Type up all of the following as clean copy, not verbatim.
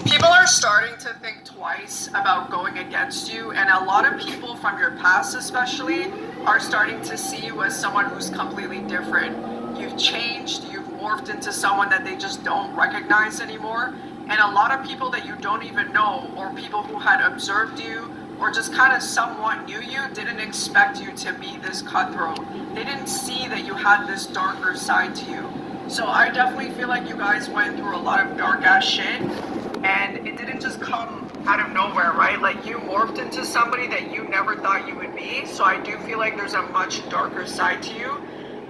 People are starting to think twice about going against you, and a lot of people from your past especially are starting to see you as someone who's completely different. You've changed, you've morphed into someone that they just don't recognize anymore, and a lot of people that you don't even know, or people who had observed you or just kind of somewhat knew you, didn't expect you to be this cutthroat. They didn't see that you had this darker side to you. So I definitely feel like you guys went through a lot of dark ass shit, and it didn't just come out of nowhere, right? Like, you morphed into somebody that you never thought you would be. So I do feel like there's a much darker side to you,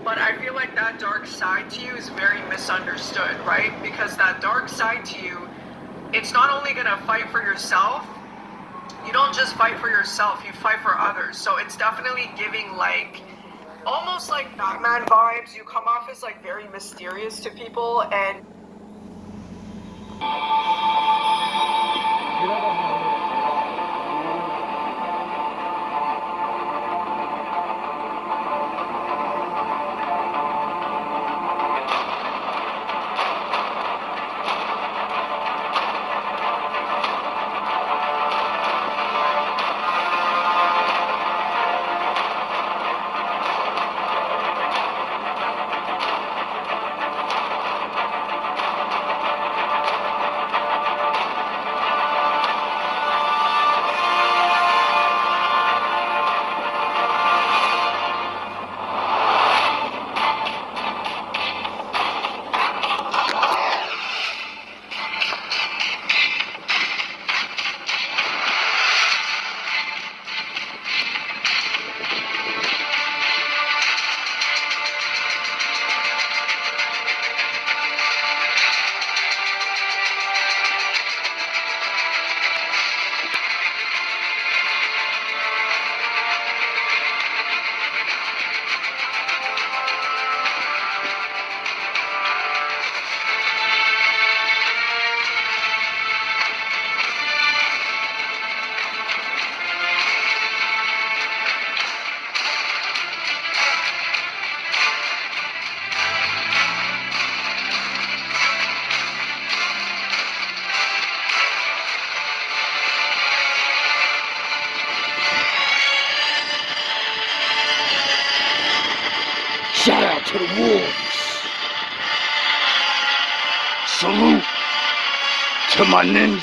but I feel like that dark side to you is very misunderstood, right? Because that dark side to you, it's not only gonna fight for yourself. You don't just fight for yourself, you fight for others. So it's definitely giving like almost like Batman vibes. You come off as like very mysterious to people, and Shout out to the wolves. Salute to my ninjas.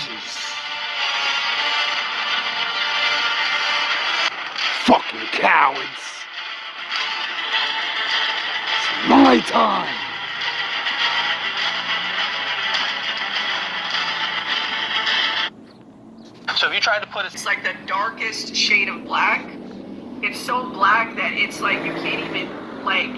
Fucking cowards. It's my time. so if you tried to put it's like the darkest shade of black. It's so black that it's like you can't even, like,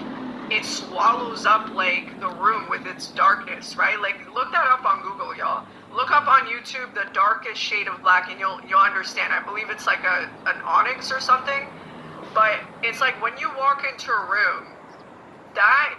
it swallows up like the room with its darkness, right? Like, look that up on Google, y'all. Look up on YouTube the darkest shade of black, and you'll understand. I believe it's like an onyx or something. But it's like when you walk into a room, that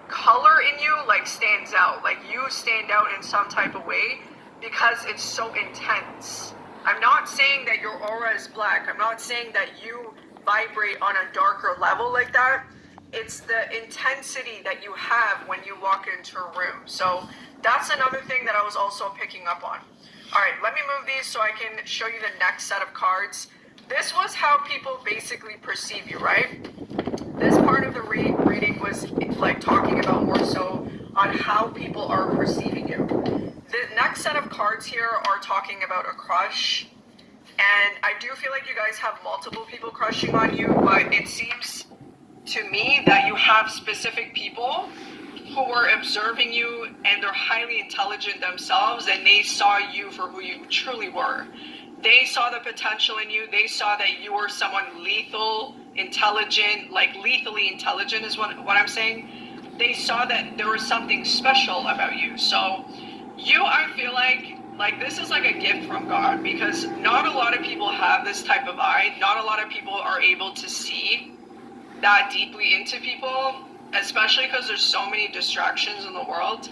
color in you like stands out. Like, you stand out in some type of way because it's so intense. I'm not saying that your aura is black. I'm not saying that you vibrate on a darker level like that. It's the intensity that you have when you walk into a room. So that's another thing that I was also picking up on. All right, let me move these so I can show you the next set of cards. This was how people basically perceive you, right? This part of the reading was like talking about more so on how people are perceiving you. The next set of cards here are talking about a crush, and I do feel like you guys have multiple people crushing on you, but it seems to me that you have specific people who were observing you, and they're highly intelligent themselves, and they saw you for who you truly were. They saw the potential in you. They saw that you were someone lethal, intelligent, like lethally intelligent is what I'm saying. They saw that there was something special about you. So you, I feel like this is like a gift from God, because not a lot of people have this type of eye. Not a lot of people are able to see that deeply into people, especially because there's so many distractions in the world.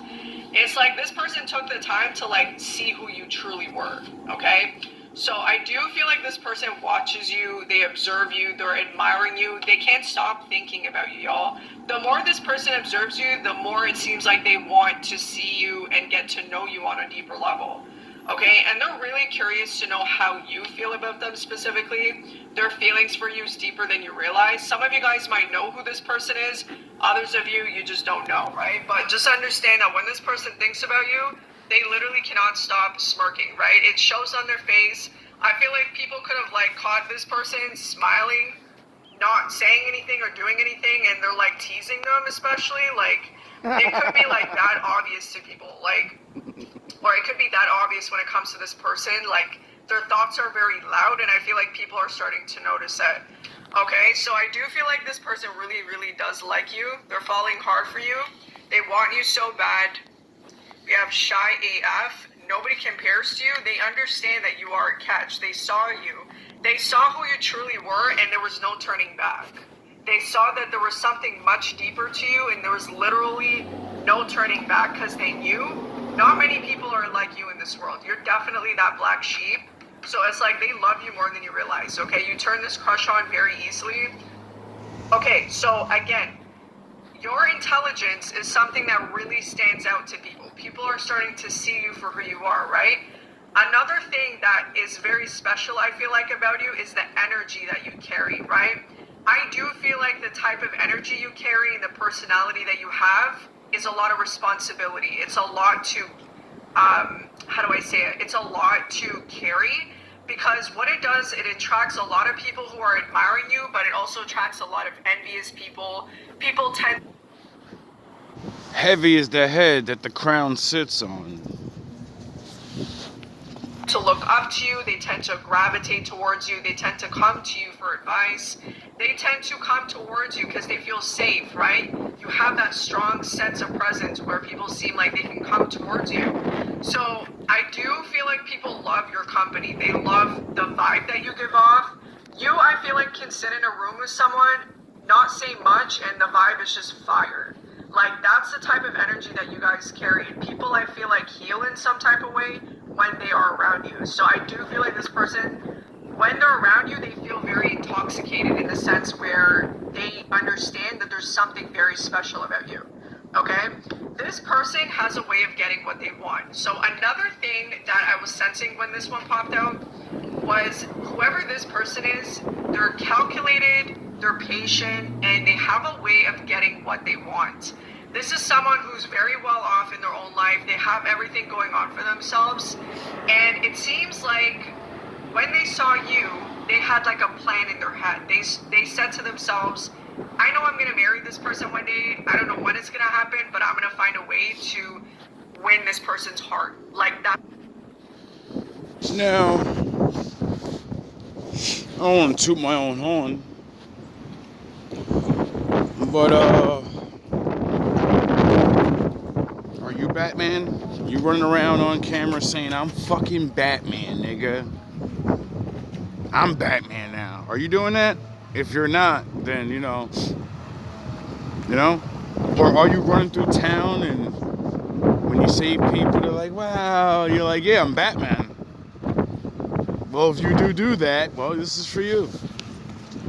It's like this person took the time to like see who you truly were, okay? So I do feel like this person watches you, they observe you, they're admiring you, they can't stop thinking about you, y'all. The more this person observes you, the more it seems like they want to see you and get to know you on a deeper level. Okay, and they're really curious to know how you feel about them specifically. Their feelings for you is deeper than you realize. Some of you guys might know who this person is, others of you, you just don't know, right? But just understand that when this person thinks about you, they literally cannot stop smirking, right? It shows on their face. I feel like people could have like caught this person smiling, not saying anything or doing anything, and they're like teasing them, especially like it could be like that obvious to people, like, or it could be that obvious when it comes to this person. Like their thoughts are very loud, and I feel like people are starting to notice it. Okay, so I do feel like this person really, really does like you. They're falling hard for you. They want you so bad. We have shy AF. Nobody compares to you. They understand that you are a catch. They saw you. They saw who you truly were, and there was no turning back. They saw that there was something much deeper to you, and there was literally no turning back because they knew not many people are like you in this world. You're definitely that black sheep. So it's like they love you more than you realize, okay? You turn this crush on very easily. Okay, so again, your intelligence is something that really stands out to people. People are starting to see you for who you are, right? Another thing that is very special, I feel like, about you is the energy that you carry, right? I do feel like the type of energy you carry and the personality that you have is a lot of responsibility. It's a lot to, how do I say it? It's a lot to carry, because what it does, it attracts a lot of people who are admiring you, but it also attracts a lot of envious people. People tend Heavy is the head that the crown sits on. to look up to you, they tend to gravitate towards you, they tend to come to you for advice, they tend to come towards you because they feel safe, right? You have that strong sense of presence where people seem like they can come towards you. So I do feel like people love your company. They love the vibe that you give off. You, I feel like, can sit in a room with someone, not say much, and the vibe is just fire. Like, that's the type of energy that you guys carry. People, I feel like, heal in some type of way when they are around you. So I do feel like this person, when they're around you, they feel very intoxicated in the sense where they understand that there's something very special about you. Okay? This person has a way of getting what they want. So another thing that I was sensing when this one popped out was whoever this person is, they're calculated, they're patient, and they have a way of getting what they want. This is someone who's very well off in their own life. They have everything going on for themselves. And it seems like when they saw you, they had like a plan in their head. They said to themselves, I know I'm going to marry this person one day. I don't know when it's going to happen, but I'm going to find a way to win this person's heart. Like that. Now, I don't want to toot my own horn, but are you Batman? You running around on camera saying I'm fucking Batman, nigga. I'm Batman now. Are you doing that? If you're not, then you know, or are you running through town and when you save people, they're like, wow, you're like, yeah, I'm Batman. Well, if you do that, well, this is for you.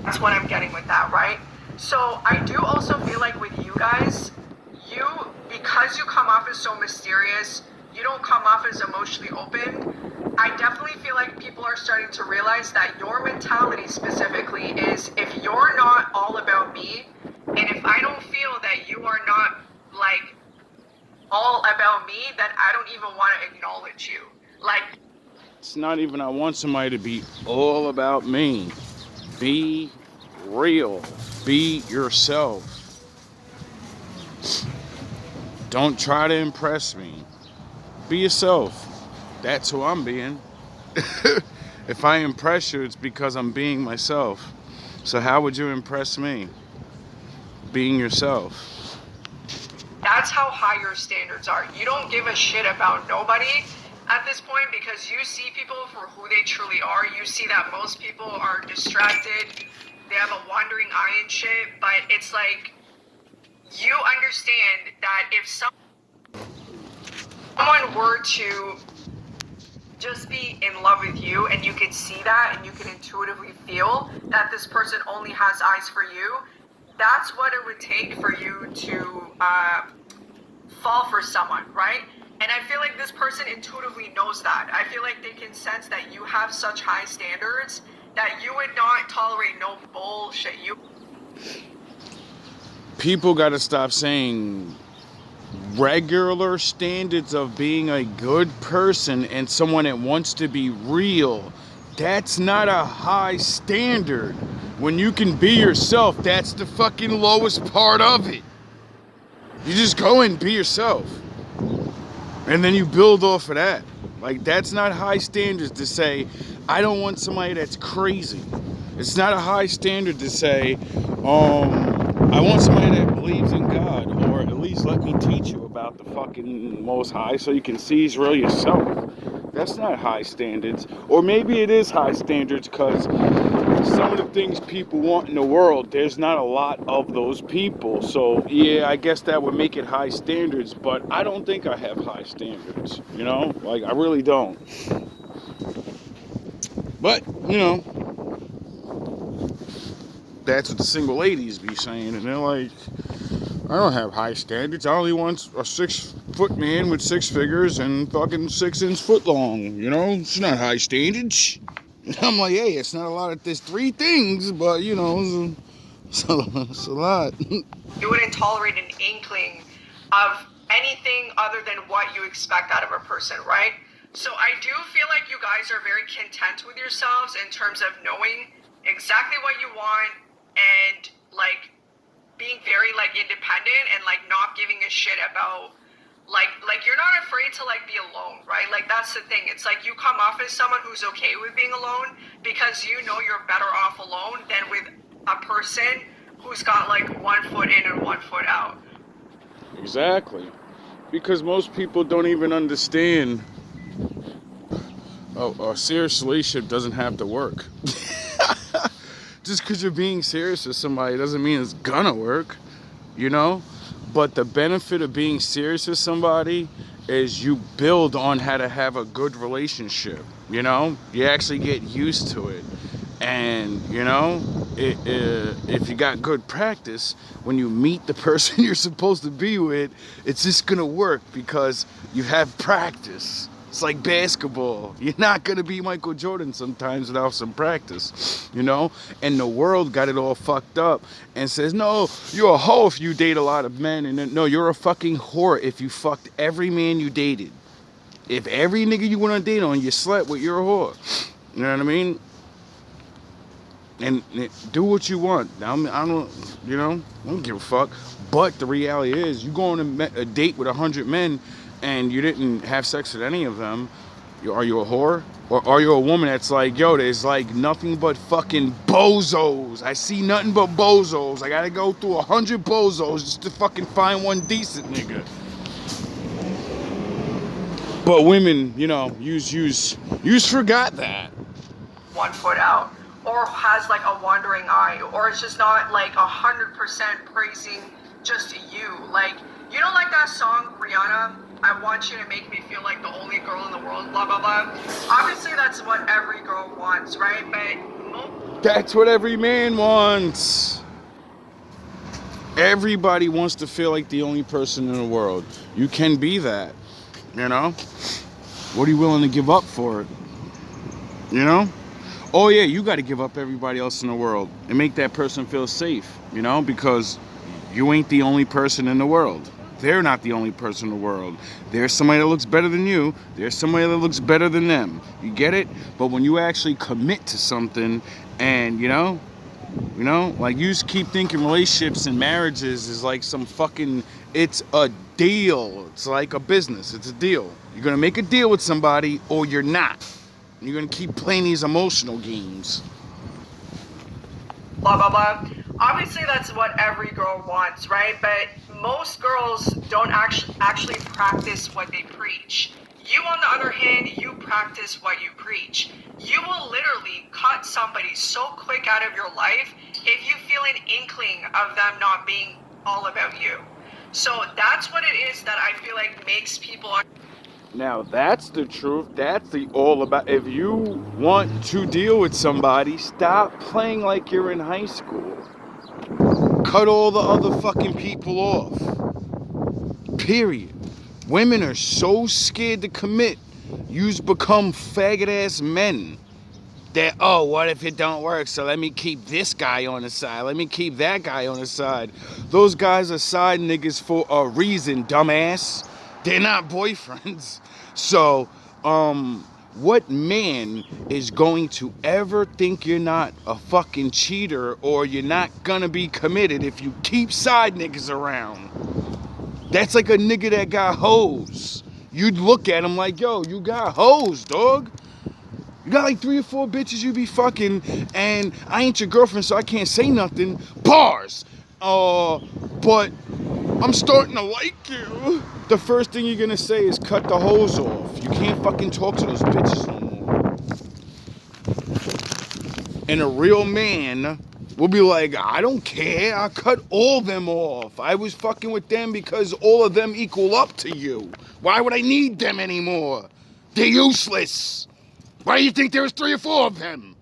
That's what I'm getting with that, right? So I do also feel like with you guys, you, because you come off as so mysterious, you don't come off as emotionally open. I definitely feel like people are starting to realize that your mentality specifically is, if you're not all about me, and if I don't feel that you are not like all about me, then I don't even want to acknowledge you. Like, It's not even I want somebody to be all about me. Be real. Be yourself. Don't try to impress me. Be yourself. That's who I'm being. If I impress you, it's because I'm being myself. So how would you impress me? Being yourself. that's how high your standards are. You don't give a shit about nobody at this point because you see people for who they truly are. You see that most people are distracted. They have a wandering eye and shit. But it's like, you understand that if someone were to just be in love with you, and you can see that and you can intuitively feel that this person only has eyes for you, that's what it would take for you to fall for someone, right? And I feel like this person intuitively knows that. I feel like they can sense that you have such high standards that you would not tolerate no bullshit. People got to stop saying regular standards of being a good person and someone that wants to be real. That's not a high standard. When you can be yourself, that's the fucking lowest part of it. You just go and be yourself. And then you build off of that. Like, that's not high standards to say, I don't want somebody that's crazy. It's not a high standard to say, I want somebody that believes in God, or at least let me teach you about the fucking Most High so you can see He's real yourself. That's not high standards. Or maybe it is high standards because some of the things people want in the world, there's not a lot of those people. So, yeah, I guess that would make it high standards, but I don't think I have high standards, you know? Like, I really don't. But, you know, that's what the single ladies be saying, and they're like, I don't have high standards. I only want a 6-foot man with 6 figures and fucking 6-inch foot long. You know, it's not high standards. And I'm like, hey, it's not a lot of there's 3 things, but you know, it's a lot. You wouldn't tolerate an inkling of anything other than what you expect out of a person, right? So I do feel like you guys are very content with yourselves in terms of knowing exactly what you want and like being very like independent and like not giving a shit about like you're not afraid to like be alone, right? Like that's the thing. It's like you come off as someone who's okay with being alone because you know you're better off alone than with a person who's got like 1 foot in and 1 foot out. Exactly. Because most people don't even understand a serious relationship doesn't have to work. Just because you're being serious with somebody doesn't mean it's gonna work, you know? But the benefit of being serious with somebody is you build on how to have a good relationship, you know? You actually get used to it. And, you know, if you got good practice, when you meet the person you're supposed to be with, it's just gonna work because you have practice. It's like basketball. You're not going to be Michael Jordan sometimes without some practice, you know? And the world got it all fucked up and says, no, you're a hoe if you date a lot of men. And then, no, you're a fucking whore if you fucked every man you dated. If every nigga you went on a date on, you slept with, you're a whore. You know what I mean? And do what you want. I don't, you know, I don't give a fuck. But the reality is, you go on a date with 100 men, and you didn't have sex with any of them, are you a whore? Or are you a woman that's like, yo, there's like nothing but fucking bozos. I see nothing but bozos. I gotta go through 100 bozos just to fucking find one decent nigga. But women, you know, use forgot that. 1 foot out, or has like a wandering eye, or it's just not like 100% praising just you. Like, you know, like that song, Rihanna, I want you to make me feel like the only girl in the world, blah, blah, blah. Obviously, that's what every girl wants, right? But that's what every man wants. Everybody wants to feel like the only person in the world. You can be that, you know? What are you willing to give up for it? You know? Oh, yeah, you got to give up everybody else in the world and make that person feel safe, you know? Because you ain't the only person in the world. They're not the only person in the world. There's somebody that looks better than you. There's somebody that looks better than them. You get it? But when you actually commit to something and, you know, like you just keep thinking relationships and marriages is like some fucking, it's a deal. It's like a business. It's a deal. You're going to make a deal with somebody or you're not. You're going to keep playing these emotional games. Blah, blah, blah. Obviously, that's what every girl wants, right? But most girls don't actually practice what they preach. You, on the other hand, you practice what you preach. You will literally cut somebody so quick out of your life if you feel an inkling of them not being all about you. So that's what it is that I feel like makes people... Now, that's the truth. That's the all about. If you want to deal with somebody, stop playing like you're in high school. Cut all the other fucking people off. Period. Women are so scared to commit. You's become faggot ass men. That, oh, what if it don't work? So let me keep this guy on the side. Let me keep that guy on the side. Those guys are side niggas for a reason, dumbass. They're not boyfriends. So, what man is going to ever think you're not a fucking cheater or you're not gonna be committed if you keep side niggas around? That's like a nigga that got hoes. You'd look at him like, yo, you got hoes, dog. You got like 3 or 4 bitches you be fucking, and I ain't your girlfriend, so I can't say nothing. Bars. But I'm starting to like you. The first thing you're gonna say is cut the hose off. You can't fucking talk to those bitches no more. And a real man will be like, I don't care. I cut all them off. I was fucking with them because all of them equal up to you. Why would I need them anymore? They're useless. Why do you think there was 3 or 4 of them?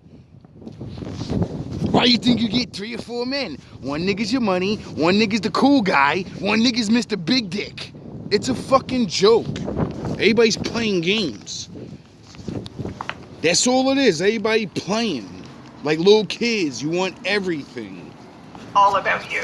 Why do you think you get 3 or 4 men? One nigga's your money, one nigga's the cool guy, one nigga's Mr. Big Dick. It's a fucking joke. Everybody's playing games. That's all it is. Everybody playing. Like little kids, you want everything. All about you.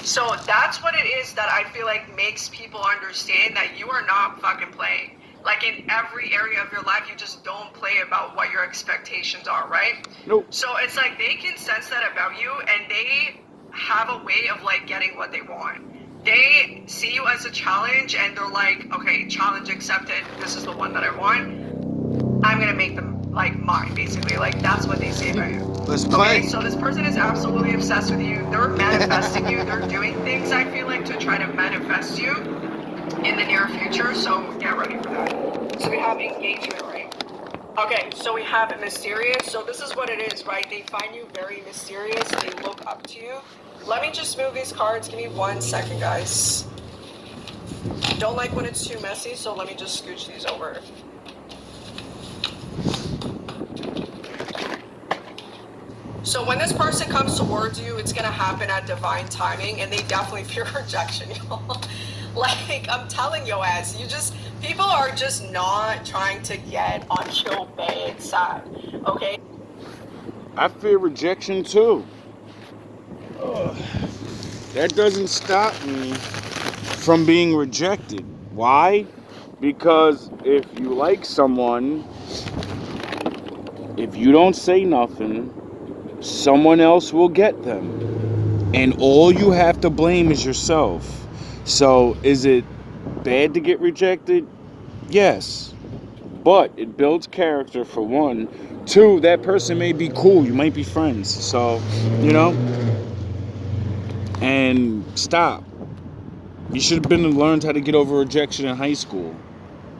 So that's what it is that I feel like makes people understand that you are not fucking playing. Like in every area of your life, you just don't play about what your expectations are, right? Nope. So it's like they can sense that about you and they have a way of like getting what they want. They see you as a challenge and they're like, okay, challenge accepted. This is the one that I want. I'm gonna make them like mine, basically. Like that's what they say about you. Let's play. Okay, so this person is absolutely obsessed with you. They're manifesting you. They're doing things, I feel like, to try to manifest you in the near future, so get ready for that. So we have engagement, right? Okay, so we have mysterious. So this is what it is, right? They find you very mysterious. They look up to you. Let me just move these cards. Give me 1 second, guys. Don't like when it's too messy, so let me just scooch these over. So when this person comes towards you, it's gonna happen at divine timing, and they definitely fear rejection, y'all. Like, I'm telling your ass, people are just not trying to get on your bad side, okay? I fear rejection too. Ugh. That doesn't stop me from being rejected. Why? Because if you like someone, if you don't say nothing, someone else will get them. And all you have to blame is yourself. So, is it bad to get rejected? Yes. But it builds character, for one. 2, that person may be cool. You might be friends. So, and stop. You should have been learned how to get over rejection in high school.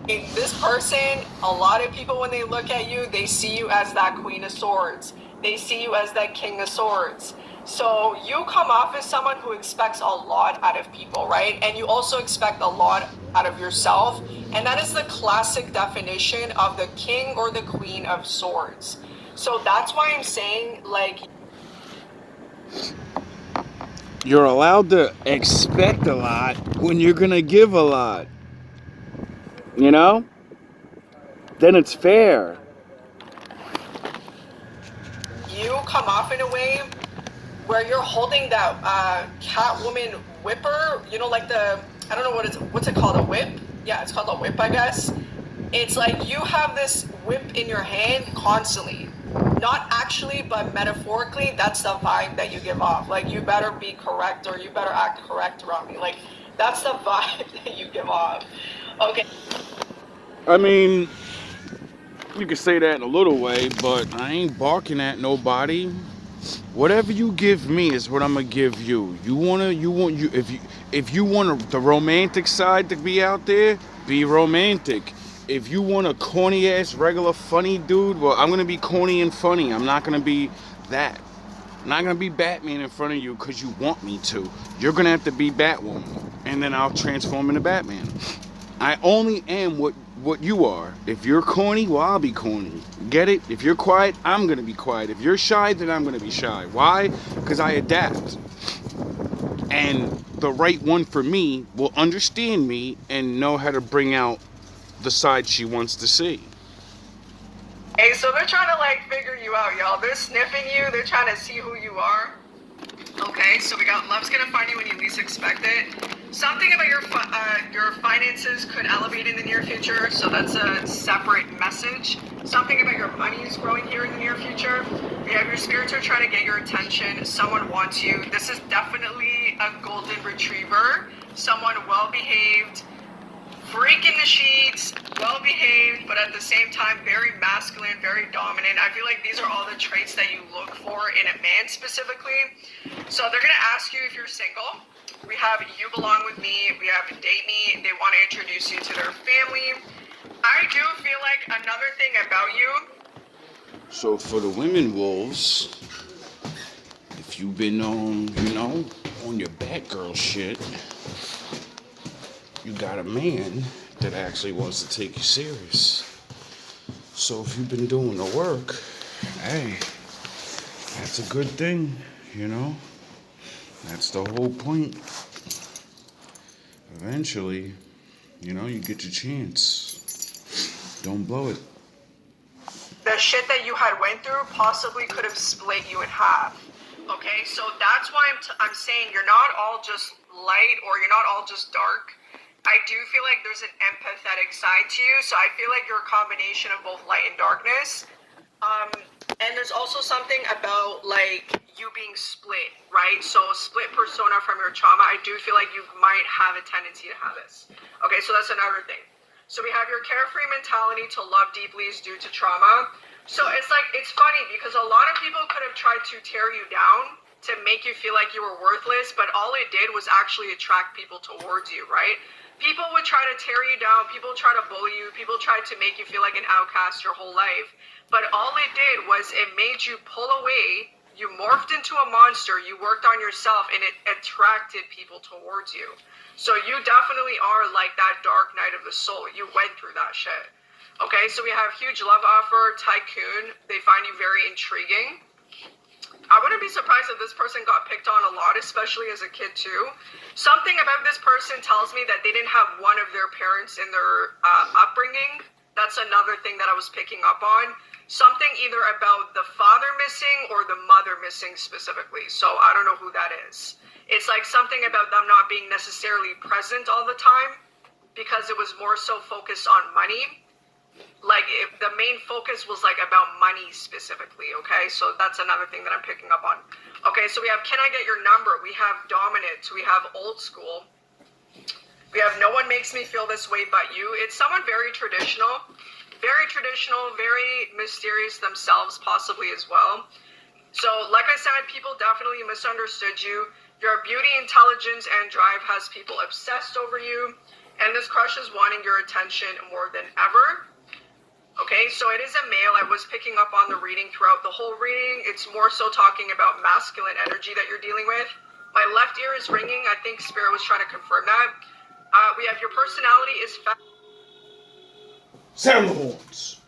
This person, a lot of people, when they look at you, they see you as that Queen of Swords. They see you as that King of Swords. So you come off as someone who expects a lot out of people, right? And you also expect a lot out of yourself. And that is the classic definition of the King or the Queen of Swords. So that's why I'm saying, like, you're allowed to expect a lot when you're gonna give a lot. Then it's fair. you come off in a way where you're holding that Catwoman whipper, like I don't know what's it called, a whip? Yeah, it's called a whip, I guess. It's like you have this whip in your hand constantly. Not actually, but metaphorically, that's the vibe that you give off. Like, you better be correct or you better act correct around me. Like, that's the vibe that you give off. Okay. I mean, you can say that in a little way, but I ain't barking at nobody. Whatever you give me is what I'm gonna give you. If you want the romantic side to be out there, be romantic. If you want a corny ass regular funny dude, well, I'm gonna be corny and funny. I'm not gonna be that. I'm not gonna be Batman in front of you because you want me to. You're gonna have to be Batwoman, and then I'll transform into Batman. I only am what you are. If you're corny, well, I'll be corny. Get it? If you're quiet, I'm gonna be quiet. If you're shy, then I'm gonna be shy. Why? Because I adapt. And the right one for me will understand me and know how to bring out the side she wants to see. Hey, so they're trying to like figure you out, y'all. They're sniffing you. They're trying to see who you are. Okay, so we got love's gonna find you when you least expect it. Something about your finances could elevate in the near future, so that's a separate message. Something about your money is growing here in the near future. We have your spirits are trying to get your attention. Someone wants you. This is definitely a golden retriever. Someone well behaved, freak in the sheets, well behaved, but at the same time very masculine, very dominant. I feel like these are all the traits that you look for in a man specifically. So they're gonna ask you if you're single. We have you belong with me. We have date me. They want to introduce you to their family. I do feel like another thing about you. So for the women wolves, if you've been on, on your Batgirl shit, you got a man that actually wants to take you serious. So if you've been doing the work, hey, that's a good thing, That's the whole point. Eventually, you get your chance. Don't blow it. The shit that you had went through possibly could have split you in half. Okay, so that's why I'm saying you're not all just light or you're not all just dark. I do feel like there's an empathetic side to you, so I feel like you're a combination of both light and darkness. And there's also something about like you being split, right? So split persona from your trauma. I do feel like you might have a tendency to have this. Okay, so that's another thing. So we have your carefree mentality to love deeply is due to trauma. So it's funny because a lot of people could have tried to tear you down to make you feel like you were worthless, but all it did was actually attract people towards you, right? People would try to tear you down, people try to bully you, people tried to make you feel like an outcast your whole life. But all it did was it made you pull away, you morphed into a monster, you worked on yourself, and it attracted people towards you. So you definitely are like that dark night of the soul. You went through that shit. Okay, so we have huge love offer, tycoon. They find you very intriguing. I wouldn't be surprised if this person got picked on a lot, especially as a kid too. Something about this person tells me that they didn't have one of their parents in their upbringing. That's another thing that I was picking up on. Something either about the father missing or the mother missing specifically. So I don't know who that is. It's like something about them not being necessarily present all the time because it was more so focused on money. Like the main focus was like about money specifically, okay? So that's another thing that I'm picking up on. Okay, so we have can I get your number? We have dominant, we have old school. We have no one makes me feel this way but you. It's someone very traditional, very mysterious themselves possibly as well. So like I said, people definitely misunderstood you. Your beauty, intelligence, and drive has people obsessed over you. And this crush is wanting your attention more than ever. Okay, so it is a male. I was picking up on the reading throughout the whole reading. It's more so talking about masculine energy that you're dealing with. My left ear is ringing. I think Spirit was trying to confirm that. We have your personality is... Sound the horns!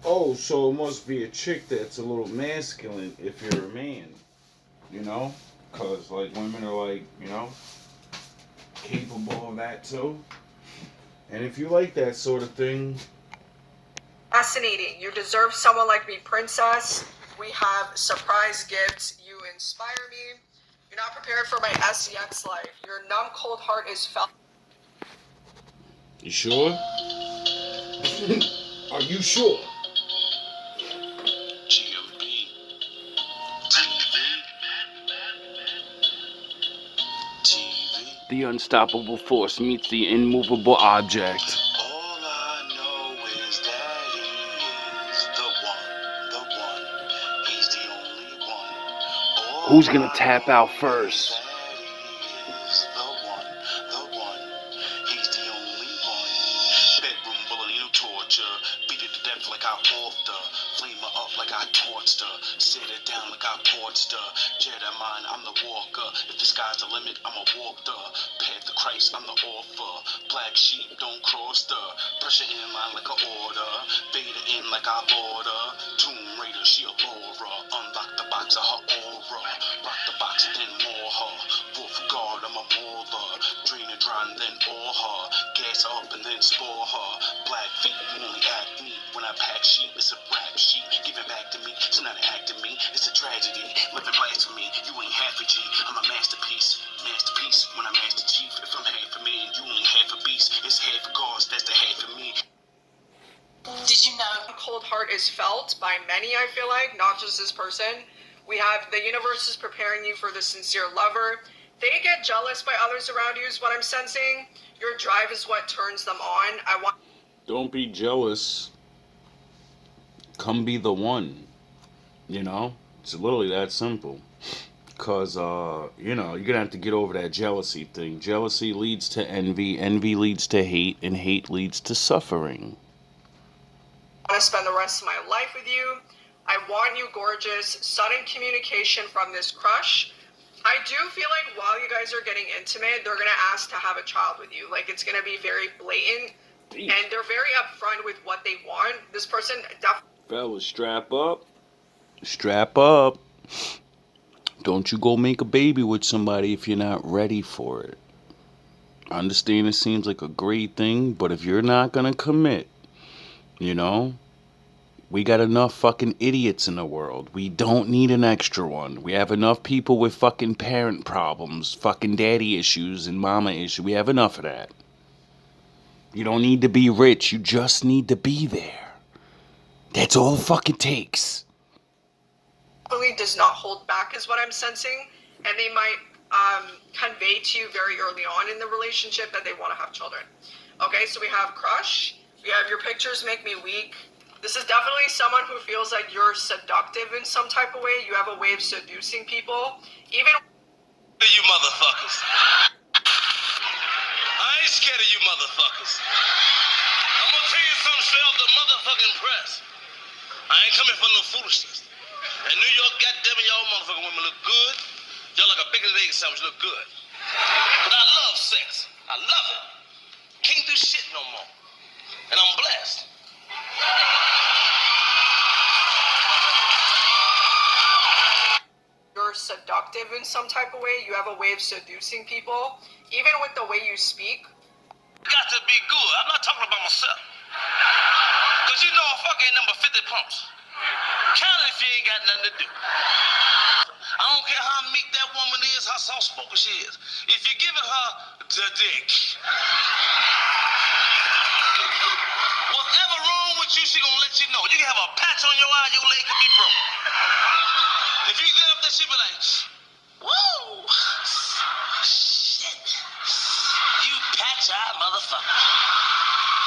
Oh, so it must be a chick that's a little masculine if you're a man. Because, like, women are, like, capable of that, too. And if you like that sort of thing... Fascinating. You deserve someone like me, princess. We have surprise gifts. You inspire me. You're not prepared for my SEX life. Your numb, cold heart is felt... You sure? Are you sure? GMB. TV. The unstoppable force meets the immovable object. All I know is that he is the one. He's the only one. All Who's gonna tap out first? that he is the one. He's the only one. Bedroom bullying, torture, beat it to death like I author. Flame her up like I torched her. Set her down like I porched her. Jedi mind, I'm the walker. If the sky's the limit, I'ma walk the path to Christ, I'm the author. Black sheep don't cross the pressure in line like a order. Vader in like I order. Tomb Raider, she a Laura. Unlock the box of her aura. Rock the box and then more her. Wolf guard, I'm a mauler. Drain and dry and then all her. Gas her up and then spore her. Black feet, you only act me. When I pack sheep, it's a rap sheet. Give it back to me, it's not an act to me. It's a tragedy. Living blasphemy, you ain't half a G. I'm a masterpiece. Masterpiece when I'm Master Chief. If I'm half a man, you ain't half a beast. It's half a cause, that's the half of me. Did you know cold heart is felt by many, I feel like, not just this person. We have the universe is preparing you for the sincere lover. They get jealous by others around you is what I'm sensing. Your drive is what turns them on. I want Don't be jealous. Come be the one. You know? It's literally that simple. Because, you're going to have to get over that jealousy thing. Jealousy leads to envy. Envy leads to hate. And hate leads to suffering. to spend the rest of my life with you. I want you, gorgeous. Sudden communication from this crush. I do feel like while you guys are getting intimate, they're going to ask to have a child with you. Like, it's going to be very blatant. And they're very upfront with what they want. This person definitely... Fellas, strap up. Strap up. Don't you go make a baby with somebody if you're not ready for it. I understand it seems like a great thing, but if you're not going to commit, we got enough fucking idiots in the world. We don't need an extra one. We have enough people with fucking parent problems, fucking daddy issues and mama issues. We have enough of that. You don't need to be rich. You just need to be there. That's all it fucking takes. does not hold back is what I'm sensing. And they might convey to you very early on in the relationship that they want to have children. Okay, so we have crush. We have your pictures make me weak. This is definitely someone who feels like you're seductive in some type of way. You have a way of seducing people. Even You motherfuckers. I ain't scared of you motherfuckers. I'm gonna tell you something straight off the motherfucking press. I ain't coming for no foolishness. In New York, goddammit, y'all motherfucking women look good. Y'all like a bacon and egg sandwich, look good. But I love sex. I love it. Can't do shit no more. And I'm blessed. you're seductive in some type of way. You have a way of seducing people. Even with the way you speak. Got to be good. I'm not talking about myself. Cause you know a fucking number 50 pumps. Count it if you ain't got nothing to do. I don't care how meek that woman is, how soft-spoken she is. If you're giving her the dick, whatever wrong with you, she gonna let you know. You can have a patch on your eye, your leg could be broke. If you get up there, she be like, whoa, shit. You patch-eye motherfucker.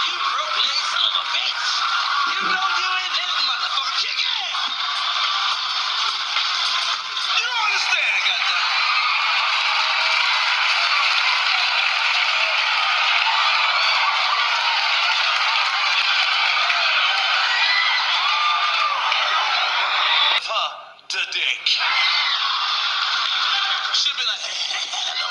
You broke leg son of a bitch. You know you ain't that motherfucker. Kick ass. You don't understand, goddammit. Her the dick. She'll be like, hello.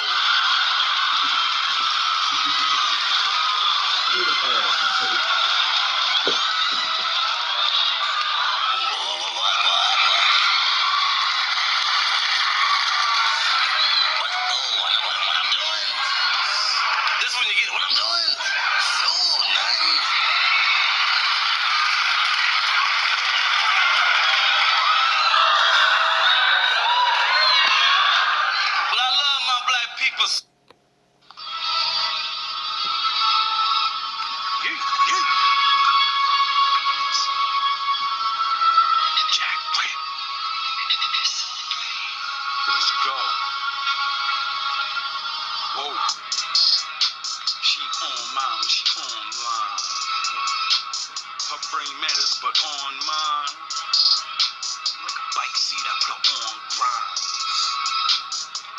What I'm doing? This is when you get what I'm doing. So nice. But I love my black people. Jack, wait. Let's go. Whoa. She online, she online. Her brain matters, but on mine. Like a bike seat, I put her on grinds.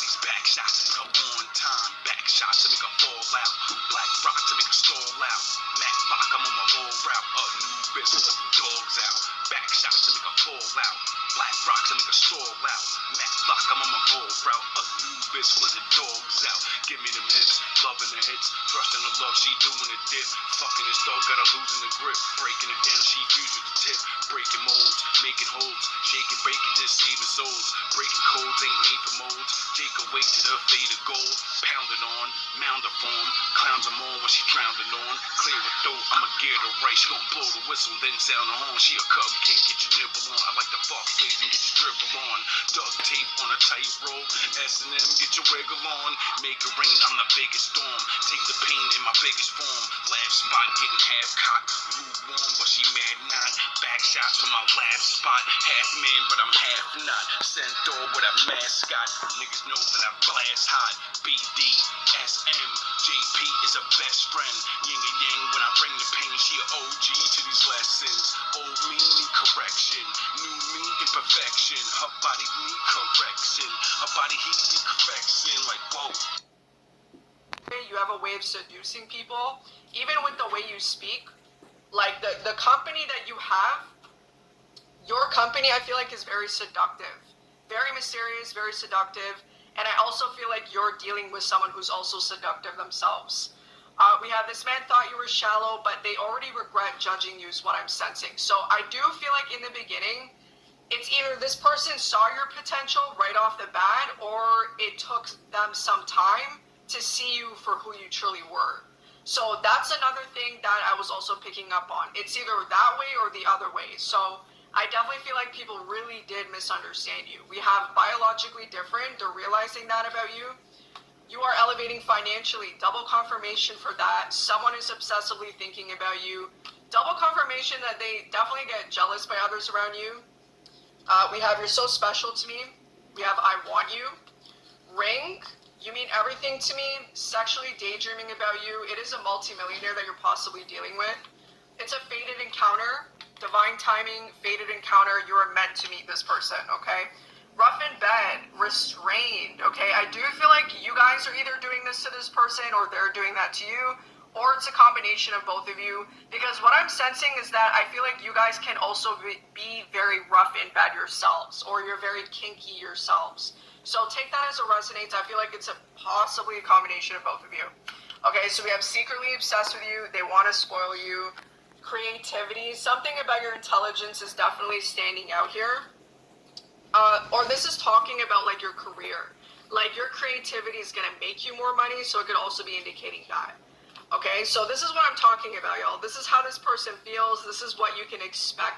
These back shots to make her on time. Back shots to make her fall out. Black rock to make her stall out. Mac rock, I'm on my roll route. A new business, dogs out. Back shots to make a fall out. Black rocks to make a stall out. Mac lock, I'm on my roll route. Anubis, let the dogs out. Give me them hips, loving the hits. Trusting the love, she doing the dip. Fucking this dog, got her losing the grip. Breaking it down, she fused with the tip. Breaking molds, making holds. Shaking, breaking, just saving souls. Breaking codes ain't made for molds. Take away to the fade of gold. Pounded on, mound of form. Clowns them on when she drowning on. Clear a throat, I'ma gear the right. She gon' blow the whistle, then sound the horn. She a cupcake, get your nibble on. I like the fuck face and get your dribble on. Duct tape on a tight rope. S&M, get your wiggle on. Make it rain, I'm the biggest storm. Take the pain in my biggest form. Lab spot, getting half cocked. Lukewarm, but she mad not. Back shots from my lab spot. Half man, but I'm half not. Centaur with a mascot. Niggas know that I blast hot. BD, SM, JP is a best friend. Yin and yang when I bring the pain. She a OG to these lessons. Old me need correction. New me imperfection. Her body need correction. Her body heat need correction. Like whoa. You have a way of seducing people, even with the way you speak. Like the company that you have, your company, I feel like, is very seductive, very mysterious, very seductive. And I also feel like you're dealing with someone who's also seductive themselves. We have this man thought you were shallow, but they already regret judging you is what I'm sensing. So I do feel like in the beginning, it's either this person saw your potential right off the bat, or it took them some time to see you for who you truly were. So that's another thing that I was also picking up on. It's either that way or the other way. So I definitely feel like people really did misunderstand you. We have biologically different. They're realizing that about you. You are elevating financially. Double confirmation for that. Someone is obsessively thinking about you. Double confirmation that they definitely get jealous by others around you. We have you're so special to me. We have I want you. Ring. You mean everything to me. Sexually daydreaming about you. It is a multimillionaire that you're possibly dealing with. It's a fated encounter. Divine timing, fated encounter. You are meant to meet this person, okay? Rough in bed, restrained, okay? I do feel like you guys are either doing this to this person or they're doing that to you, or it's a combination of both of you. Because what I'm sensing is that I feel like you guys can also be very rough in bed yourselves, or you're very kinky yourselves. So take that as it resonates. I feel like it's possibly a combination of both of you. Okay, so we have secretly obsessed with you. They want to spoil you. Creativity. Something about your intelligence is definitely standing out here. Or this is talking about like your career. Like your creativity is going to make you more money, so it could also be indicating that. Okay, so this is what I'm talking about, y'all. This is how this person feels. This is what you can expect